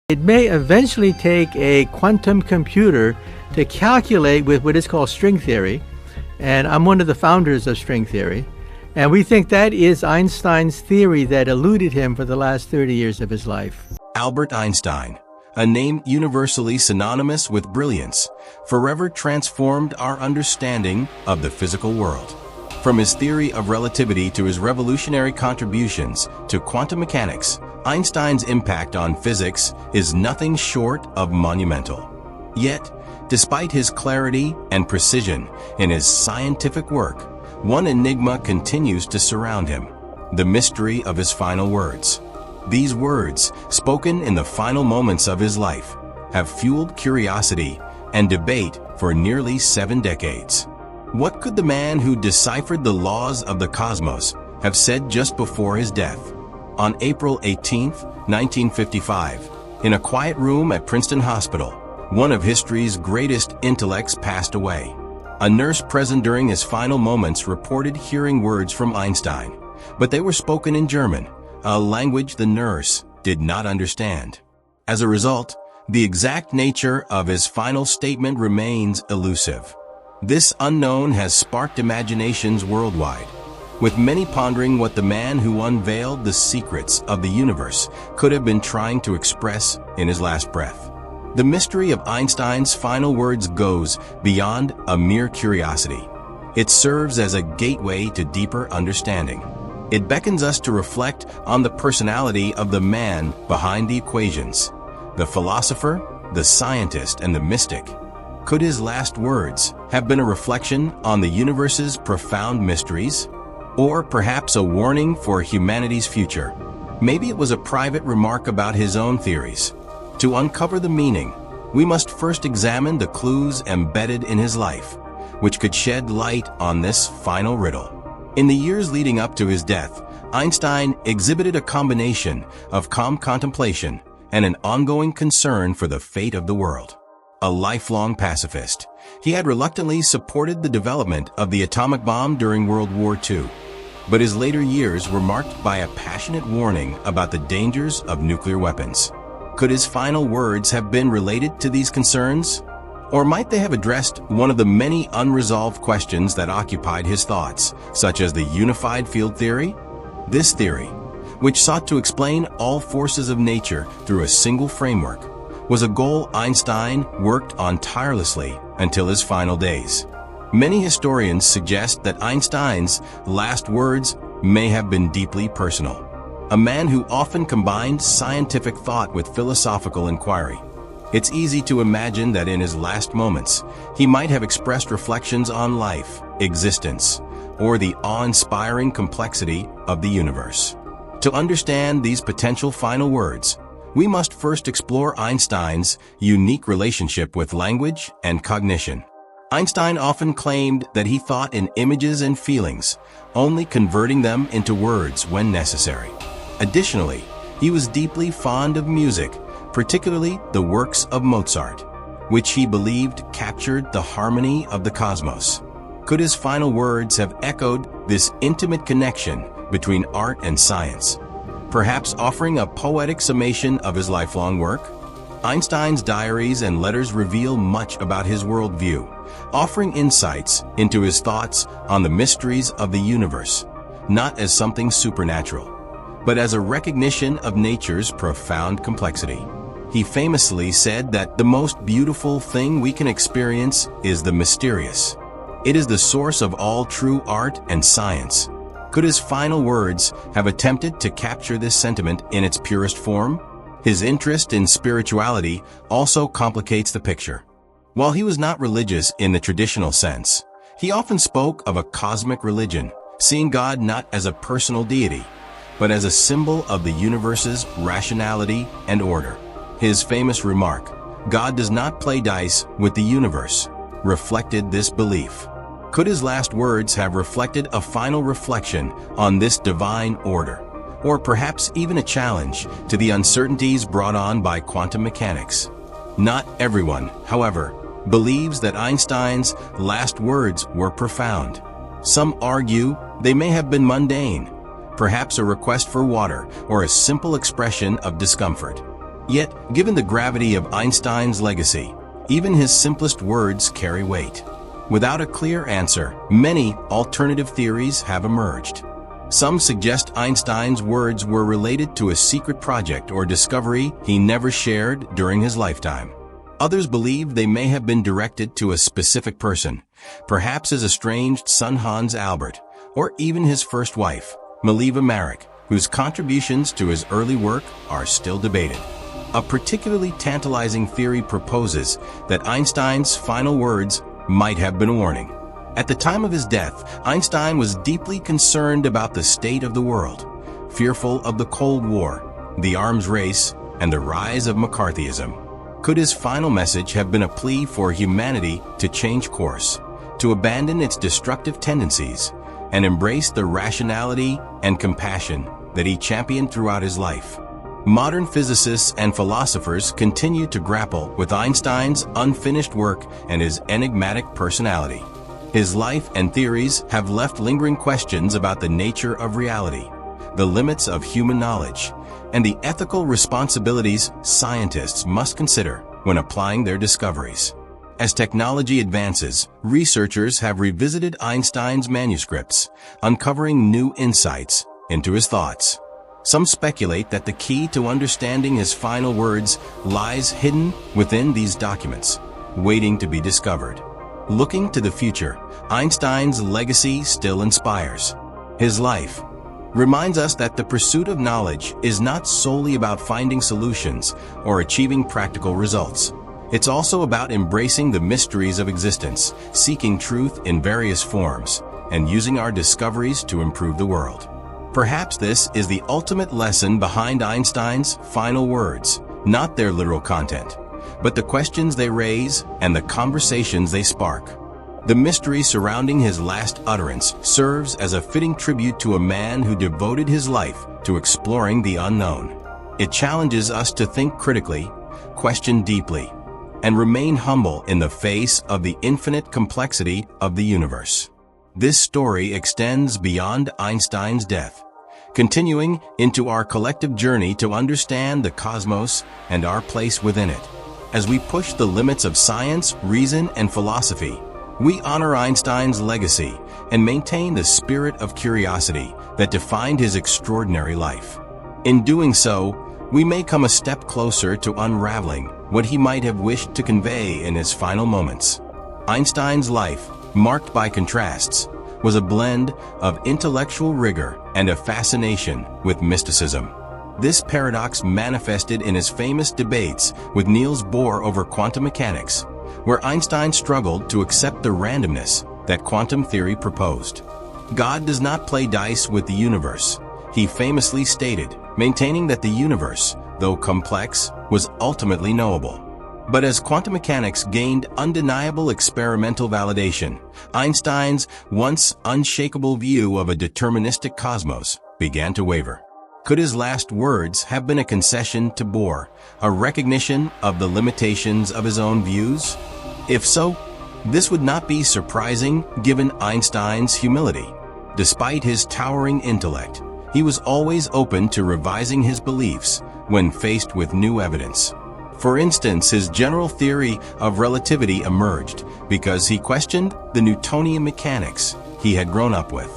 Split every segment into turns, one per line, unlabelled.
It may eventually take a quantum computer to calculate with what is called string theory, and I'm one of the founders of string theory, and we think that is Einstein's theory that eluded him for the last 30 years of his life.
Albert Einstein, a name universally synonymous with brilliance, forever transformed our understanding of the physical world. From his theory of relativity to his revolutionary contributions to quantum mechanics, Einstein's impact on physics is nothing short of monumental. Yet, despite his clarity and precision in his scientific work, one enigma continues to surround him: the mystery of his final words. These words, spoken in the final moments of his life, have fueled curiosity and debate for nearly 7 decades. What could the man who deciphered the laws of the cosmos have said just before his death? On April 18, 1955, in a quiet room at Princeton Hospital, one of history's greatest intellects passed away. A nurse present during his final moments reported hearing words from Einstein, but they were spoken in German, a language the nurse did not understand. As a result, the exact nature of his final statement remains elusive. This unknown has sparked imaginations worldwide, with many pondering what the man who unveiled the secrets of the universe could have been trying to express in his last breath. The mystery of Einstein's final words goes beyond a mere curiosity. It serves as a gateway to deeper understanding. It beckons us to reflect on the personality of the man behind the equations, the philosopher, the scientist, and the mystic. Could his last words have been a reflection on the universe's profound mysteries? Or perhaps a warning for humanity's future? Maybe it was a private remark about his own theories. To uncover the meaning, we must first examine the clues embedded in his life, which could shed light on this final riddle. In the years leading up to his death, Einstein exhibited a combination of calm contemplation and an ongoing concern for the fate of the world. A lifelong pacifist, he had reluctantly supported the development of the atomic bomb during World War II. But his later years were marked by a passionate warning about the dangers of nuclear weapons. Could his final words have been related to these concerns? Or might they have addressed one of the many unresolved questions that occupied his thoughts, such as the unified field theory? This theory, which sought to explain all forces of nature through a single framework, was a goal Einstein worked on tirelessly until his final days. Many historians suggest that Einstein's last words may have been deeply personal. A man who often combined scientific thought with philosophical inquiry. It's easy to imagine that in his last moments, he might have expressed reflections on life, existence, or the awe-inspiring complexity of the universe. To understand these potential final words, we must first explore Einstein's unique relationship with language and cognition. Einstein often claimed that he thought in images and feelings, only converting them into words when necessary. Additionally, he was deeply fond of music, particularly the works of Mozart, which he believed captured the harmony of the cosmos. Could his final words have echoed this intimate connection between art and science, perhaps offering a poetic summation of his lifelong work? Einstein's diaries and letters reveal much about his worldview, offering insights into his thoughts on the mysteries of the universe, not as something supernatural, but as a recognition of nature's profound complexity. He famously said that the most beautiful thing we can experience is the mysterious. It is the source of all true art and science. Could his final words have attempted to capture this sentiment in its purest form? His interest in spirituality also complicates the picture. While he was not religious in the traditional sense, he often spoke of a cosmic religion, seeing God not as a personal deity, but as a symbol of the universe's rationality and order. His famous remark, "God does not play dice with the universe," reflected this belief. Could his last words have reflected a final reflection on this divine order, or perhaps even a challenge to the uncertainties brought on by quantum mechanics? Not everyone, however, believes that Einstein's last words were profound. Some argue they may have been mundane, perhaps a request for water or a simple expression of discomfort. Yet, given the gravity of Einstein's legacy, even his simplest words carry weight. Without a clear answer, many alternative theories have emerged. Some suggest Einstein's words were related to a secret project or discovery he never shared during his lifetime. Others believe they may have been directed to a specific person, perhaps his estranged son Hans Albert, or even his first wife, Mileva Maric, whose contributions to his early work are still debated. A particularly tantalizing theory proposes that Einstein's final words might have been a warning. At the time of his death, Einstein was deeply concerned about the state of the world, fearful of the Cold War, the arms race, and the rise of McCarthyism. Could his final message have been a plea for humanity to change course, to abandon its destructive tendencies, and embrace the rationality and compassion that he championed throughout his life? Modern physicists and philosophers continue to grapple with Einstein's unfinished work and his enigmatic personality. His life and theories have left lingering questions about the nature of reality, the limits of human knowledge, and the ethical responsibilities scientists must consider when applying their discoveries. As technology advances, researchers have revisited Einstein's manuscripts, uncovering new insights into his thoughts. Some speculate that the key to understanding his final words lies hidden within these documents, waiting to be discovered. Looking to the future, Einstein's legacy still inspires. His life reminds us that the pursuit of knowledge is not solely about finding solutions or achieving practical results. It's also about embracing the mysteries of existence, seeking truth in various forms, and using our discoveries to improve the world. Perhaps this is the ultimate lesson behind Einstein's final words, not their literal content, but the questions they raise and the conversations they spark. The mystery surrounding his last utterance serves as a fitting tribute to a man who devoted his life to exploring the unknown. It challenges us to think critically, question deeply, and remain humble in the face of the infinite complexity of the universe. This story extends beyond Einstein's death, continuing into our collective journey to understand the cosmos and our place within it. As we push the limits of science, reason, and philosophy, we honor Einstein's legacy and maintain the spirit of curiosity that defined his extraordinary life. In doing so, we may come a step closer to unraveling what he might have wished to convey in his final moments. Einstein's life, marked by contrasts, was a blend of intellectual rigor and a fascination with mysticism. This paradox manifested in his famous debates with Niels Bohr over quantum mechanics, where Einstein struggled to accept the randomness that quantum theory proposed. God does not play dice with the universe, he famously stated, maintaining that the universe, though complex, was ultimately knowable. But as quantum mechanics gained undeniable experimental validation, Einstein's once unshakable view of a deterministic cosmos began to waver. Could his last words have been a concession to Bohr, a recognition of the limitations of his own views? If so, this would not be surprising given Einstein's humility. Despite his towering intellect, he was always open to revising his beliefs when faced with new evidence. For instance, his general theory of relativity emerged because he questioned the Newtonian mechanics he had grown up with.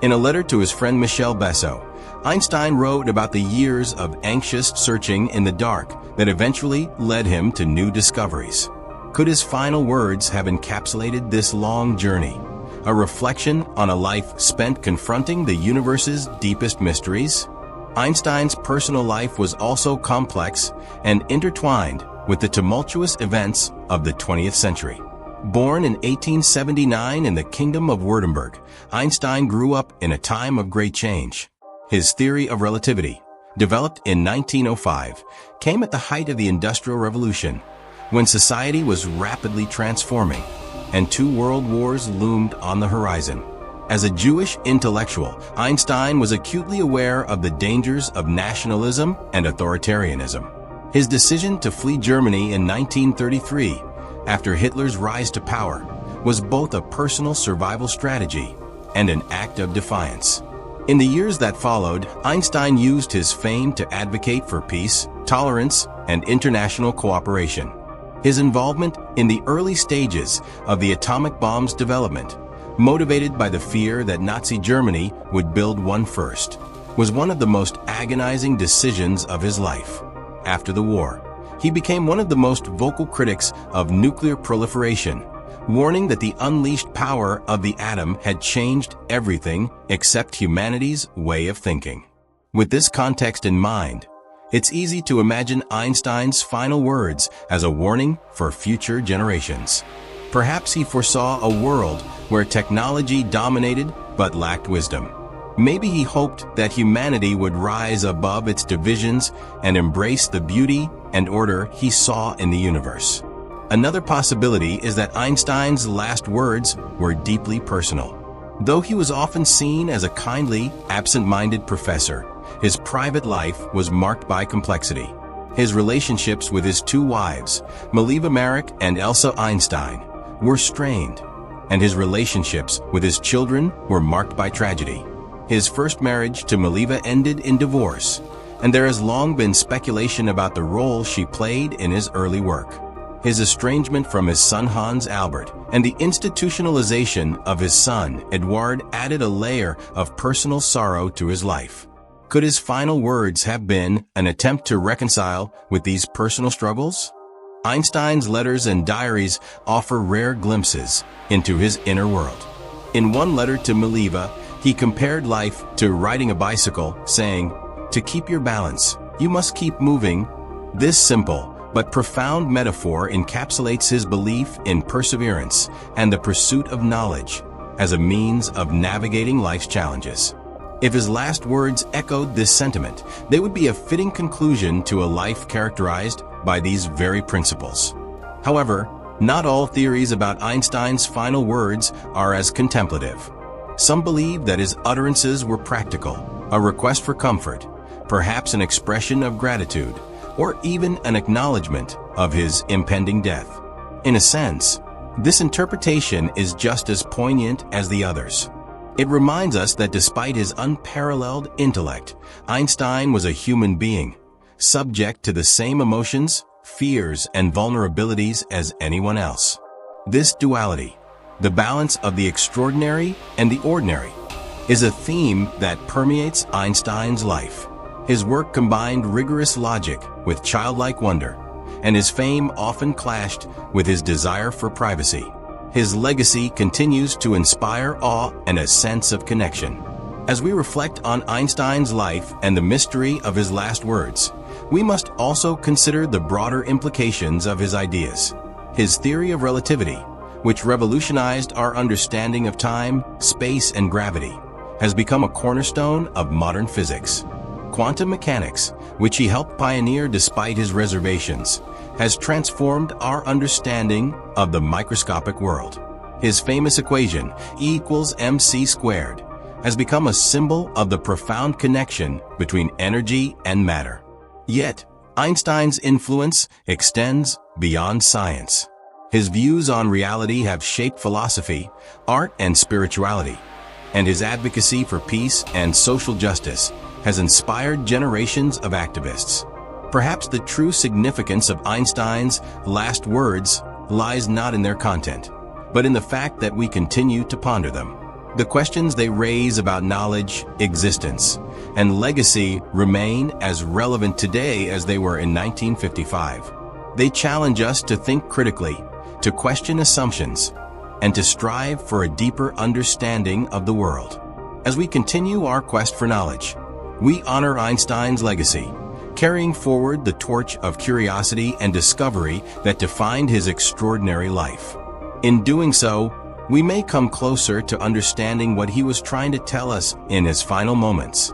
In a letter to his friend Michel Besso, Einstein wrote about the years of anxious searching in the dark that eventually led him to new discoveries. Could his final words have encapsulated this long journey, a reflection on a life spent confronting the universe's deepest mysteries? Einstein's personal life was also complex and intertwined with the tumultuous events of the 20th century. Born in 1879 in the Kingdom of Württemberg, Einstein grew up in a time of great change. His theory of relativity, developed in 1905, came at the height of the Industrial Revolution, when society was rapidly transforming and two world wars loomed on the horizon. As a Jewish intellectual, Einstein was acutely aware of the dangers of nationalism and authoritarianism. His decision to flee Germany in 1933, after Hitler's rise to power, was both a personal survival strategy and an act of defiance. In the years that followed, Einstein used his fame to advocate for peace, tolerance, and international cooperation. His involvement in the early stages of the atomic bomb's development, motivated by the fear that Nazi Germany would build one first, was one of the most agonizing decisions of his life. After the war, he became one of the most vocal critics of nuclear proliferation, warning that the unleashed power of the atom had changed everything except humanity's way of thinking. With this context in mind, it's easy to imagine Einstein's final words as a warning for future generations. Perhaps he foresaw a world where technology dominated but lacked wisdom. Maybe he hoped that humanity would rise above its divisions and embrace the beauty and order he saw in the universe. Another possibility is that Einstein's last words were deeply personal. Though he was often seen as a kindly, absent-minded professor, his private life was marked by complexity. His relationships with his two wives, Mileva Marek and Elsa Einstein, were strained, and his relationships with his children were marked by tragedy. His first marriage to Mileva ended in divorce, and there has long been speculation about the role she played in his early work. His estrangement from his son Hans Albert and the institutionalization of his son Eduard added a layer of personal sorrow to his life. Could his final words have been an attempt to reconcile with these personal struggles? Einstein's letters and diaries offer rare glimpses into his inner world. In one letter to Mileva, he compared life to riding a bicycle, saying, "To keep your balance, you must keep moving." This simple but profound metaphor encapsulates his belief in perseverance and the pursuit of knowledge as a means of navigating life's challenges. If his last words echoed this sentiment, they would be a fitting conclusion to a life characterized by these very principles. However, not all theories about Einstein's final words are as contemplative. Some believe that his utterances were practical, a request for comfort, perhaps an expression of gratitude, or even an acknowledgement of his impending death. In a sense, this interpretation is just as poignant as the others. It reminds us that despite his unparalleled intellect, Einstein was a human being, subject to the same emotions, fears, and vulnerabilities as anyone else. This duality, the balance of the extraordinary and the ordinary, is a theme that permeates Einstein's life. His work combined rigorous logic with childlike wonder, and his fame often clashed with his desire for privacy. His legacy continues to inspire awe and a sense of connection. As we reflect on Einstein's life and the mystery of his last words, we must also consider the broader implications of his ideas. His theory of relativity, which revolutionized our understanding of time, space, and gravity, has become a cornerstone of modern physics. Quantum mechanics, which he helped pioneer despite his reservations, has transformed our understanding of the microscopic world. His famous equation, E equals mc squared, has become a symbol of the profound connection between energy and matter. Yet, Einstein's influence extends beyond science. His views on reality have shaped philosophy, art, and spirituality, and his advocacy for peace and social justice has inspired generations of activists. Perhaps the true significance of Einstein's last words lies not in their content, but in the fact that we continue to ponder them. The questions they raise about knowledge, existence, and legacy remain as relevant today as they were in 1955. They challenge us to think critically, to question assumptions, and to strive for a deeper understanding of the world. As we continue our quest for knowledge, we honor Einstein's legacy, carrying forward the torch of curiosity and discovery that defined his extraordinary life. In doing so, we may come closer to understanding what he was trying to tell us in his final moments.